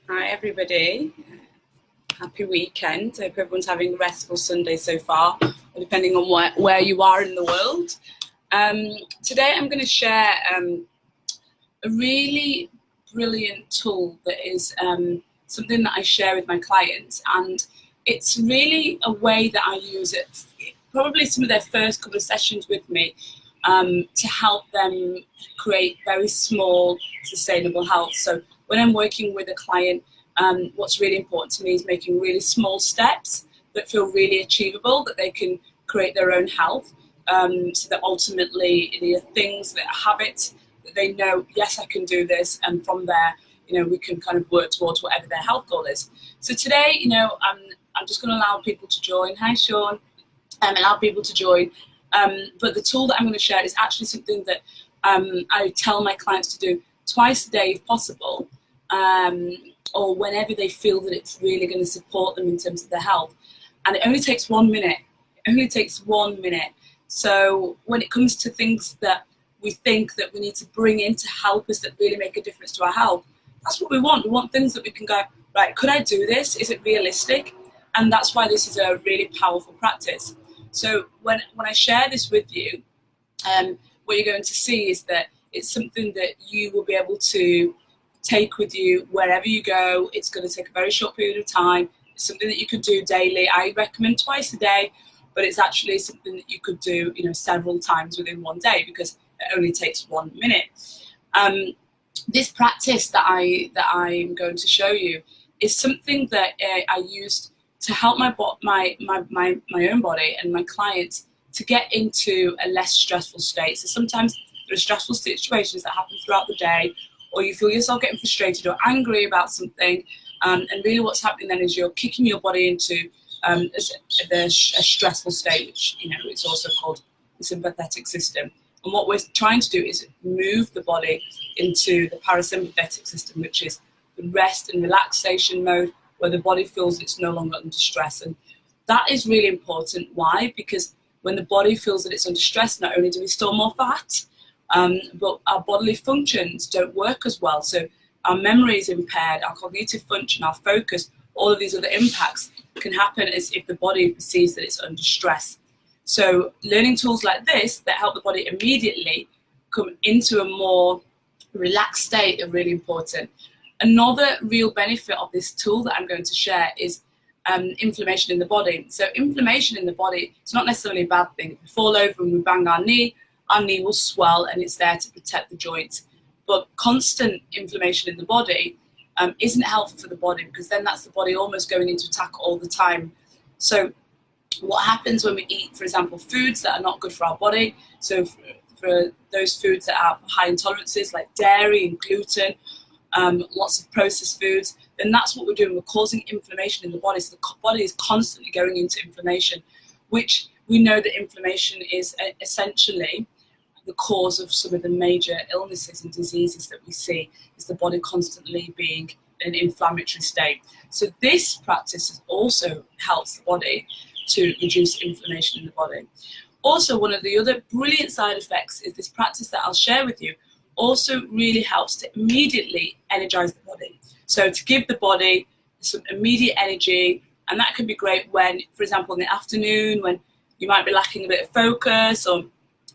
Hi everybody, happy weekend. I hope everyone's having a restful Sunday so far, depending on where you are in the world. Today I'm going to share a really brilliant tool that is something that I share with my clients, and it's really a way that I use it, probably some of their first couple of sessions with me, to help them create very small, sustainable health. So when I'm working with a client, what's really important to me is making really small steps that feel really achievable, that they can create their own health, so that ultimately they are things, that are habits, that they know, yes, I can do this, and from there, we can kind of work towards whatever their health goal is. So today, I'm just going to allow people to join. Hi, Sean. Allow people to join. But the tool that I'm going to share is actually something that I tell my clients to do twice a day if possible, or whenever they feel that it's really going to support them in terms of their health. And it only takes 1 minute. It only takes 1 minute. So when it comes to things that we think that we need to bring in to help us, that really make a difference to our health, that's what we want. We want things that we can go, right, could I do this? Is it realistic? And that's why this is a really powerful practice. So when I share this with you, what you're going to see is that it's something that you will be able to take with you wherever you go. It's going to take a very short period of time. It's something that you could do daily. I recommend twice a day, but it's actually something that you could do, several times within one day, because it only takes 1 minute. This practice that I'm going to show you is something that I used to help my own body and my clients to get into a less stressful state. So sometimes there are stressful situations that happen throughout the day, or you feel yourself getting frustrated or angry about something, and really what's happening then is you're kicking your body into a stressful state, which it's also called the sympathetic system. And what we're trying to do is move the body into the parasympathetic system, which is the rest and relaxation mode, where the body feels it's no longer under stress. And that is really important. Why? Because when the body feels that it's under stress, not only do we store more fat, but our bodily functions don't work as well. So our memory is impaired, our cognitive function, our focus, all of these other impacts can happen as if the body perceives that it's under stress. So learning tools like this that help the body immediately come into a more relaxed state are really important. Another real benefit of this tool that I'm going to share is inflammation in the body. So inflammation in the body, it's not necessarily a bad thing. If we fall over and we bang our knee will swell, and it's there to protect the joints. But constant inflammation in the body isn't helpful for the body, because then that's the body almost going into attack all the time. So what happens when we eat, for example, foods that are not good for our body, so for those foods that have high intolerances like dairy and gluten, lots of processed foods, then that's what we're doing. We're causing inflammation in the body. So the body is constantly going into inflammation, which we know that inflammation is essentially the cause of some of the major illnesses and diseases that we see, is the body constantly being in an inflammatory state. So this practice also helps the body to reduce inflammation in the body. Also, one of the other brilliant side effects is this practice that I'll share with you also really helps to immediately energize the body. So to give the body some immediate energy, and that can be great when, for example, in the afternoon, when you might be lacking a bit of focus, or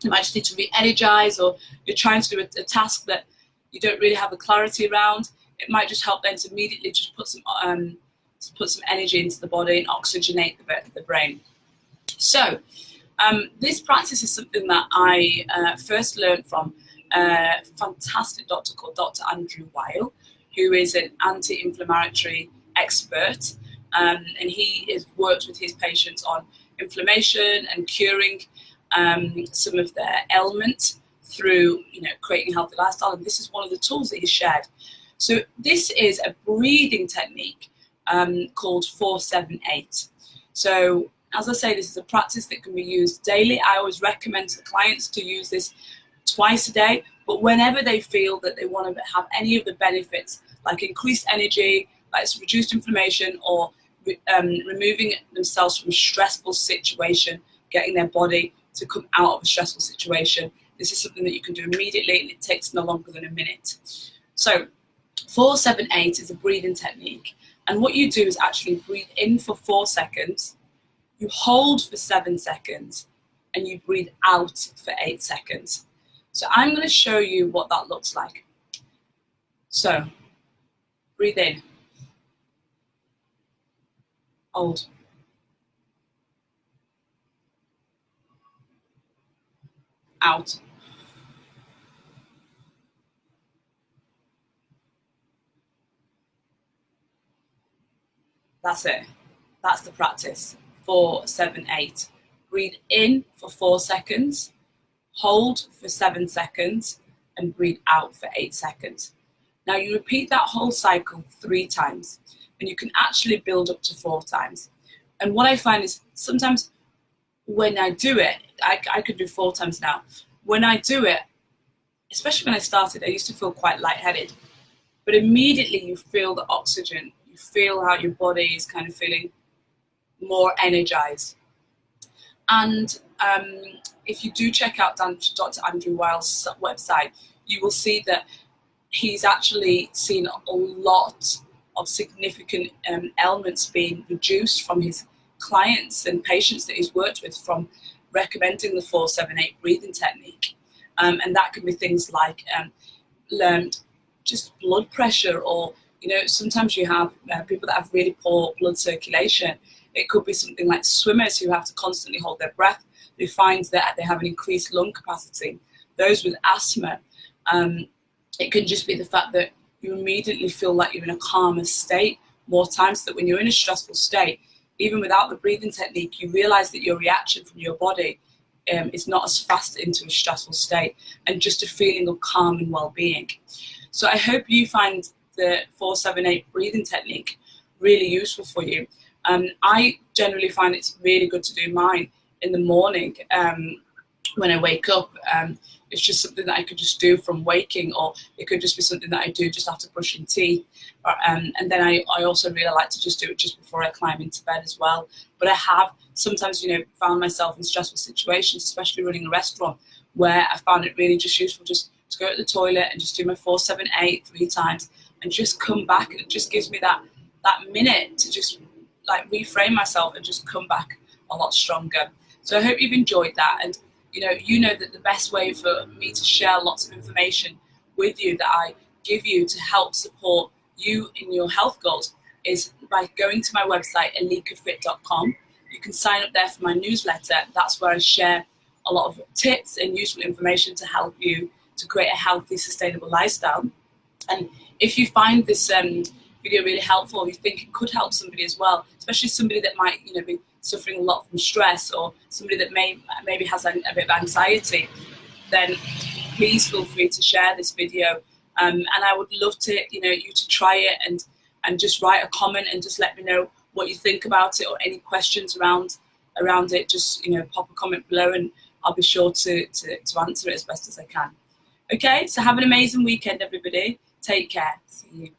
you might just need to re-energize, or you're trying to do a task that you don't really have the clarity around. It might just help then to immediately just put some energy into the body and oxygenate the brain. So this practice is something that I first learned from a fantastic doctor called Dr. Andrew Weil, who is an anti-inflammatory expert, and he has worked with his patients on inflammation and curing some of their ailments through creating a healthy lifestyle, and this is one of the tools that he shared. So this is a breathing technique called 4-7-8. So as I say, this is a practice that can be used daily. I always recommend to clients to use this twice a day, but whenever they feel that they want to have any of the benefits, like increased energy, like reduced inflammation, or removing themselves from a stressful situation, getting their body to come out of a stressful situation, this is something that you can do immediately, and it takes no longer than a minute. So 4-7-8 is a breathing technique. And what you do is actually breathe in for 4 seconds, you hold for 7 seconds, and you breathe out for 8 seconds. So I'm going to show you what that looks like. So, breathe in, hold, out, that's it. That's the practice. 4-7-8. Breathe in for 4 seconds, hold for 7 seconds, and breathe out for 8 seconds. Now you repeat that whole cycle 3 times, and you can actually build up to 4 times. And what I find is sometimes when I do it, I could do 4 times now. When I do it, especially when I started, I used to feel quite lightheaded, but immediately you feel the oxygen, you feel how your body is kind of feeling more energized. And if you do check out Dr. Andrew Weil's website, you will see that he's actually seen a lot of significant ailments being reduced from his clients and patients that he's worked with from recommending the 4-7-8 breathing technique. And that can be things like just blood pressure, or sometimes you have people that have really poor blood circulation. It could be something like swimmers who have to constantly hold their breath, who find that they have an increased lung capacity. Those with asthma, it can just be the fact that you immediately feel like you're in a calmer state more times, that when you're in a stressful state, even without the breathing technique, you realize that your reaction from your body is not as fast into a stressful state, and just a feeling of calm and well-being. So I hope you find the 4-7-8 breathing technique really useful for you. I generally find it's really good to do mine in the morning when I wake up. It's just something that I could just do from waking, or it could just be something that I do just after brushing teeth. And then I also really like to just do it just before I climb into bed as well. But I have sometimes, found myself in stressful situations, especially running a restaurant, where I found it really just useful just to go to the toilet and just do my 4-7-8 3 times, and just come back, and it just gives me that minute to just like reframe myself and just come back a lot stronger. So I hope you've enjoyed that, and you know that the best way for me to share lots of information with you that I give you to help support you in your health goals is by going to my website, 𝐓𝐫𝐿𝐼𝐾𝐼.com. You can sign up there for my newsletter. That's where I share a lot of tips and useful information to help you to create a healthy, sustainable lifestyle. And if you find this video really helpful, you think it could help somebody as well, especially somebody that might be suffering a lot from stress, or somebody that maybe has a bit of anxiety, then please feel free to share this video. And I would love to you to try it and just write a comment and just let me know what you think about it, or any questions around it. Just pop a comment below, and I'll be sure to answer it as best as I can. Okay, so have an amazing weekend, everybody. Take care. See you.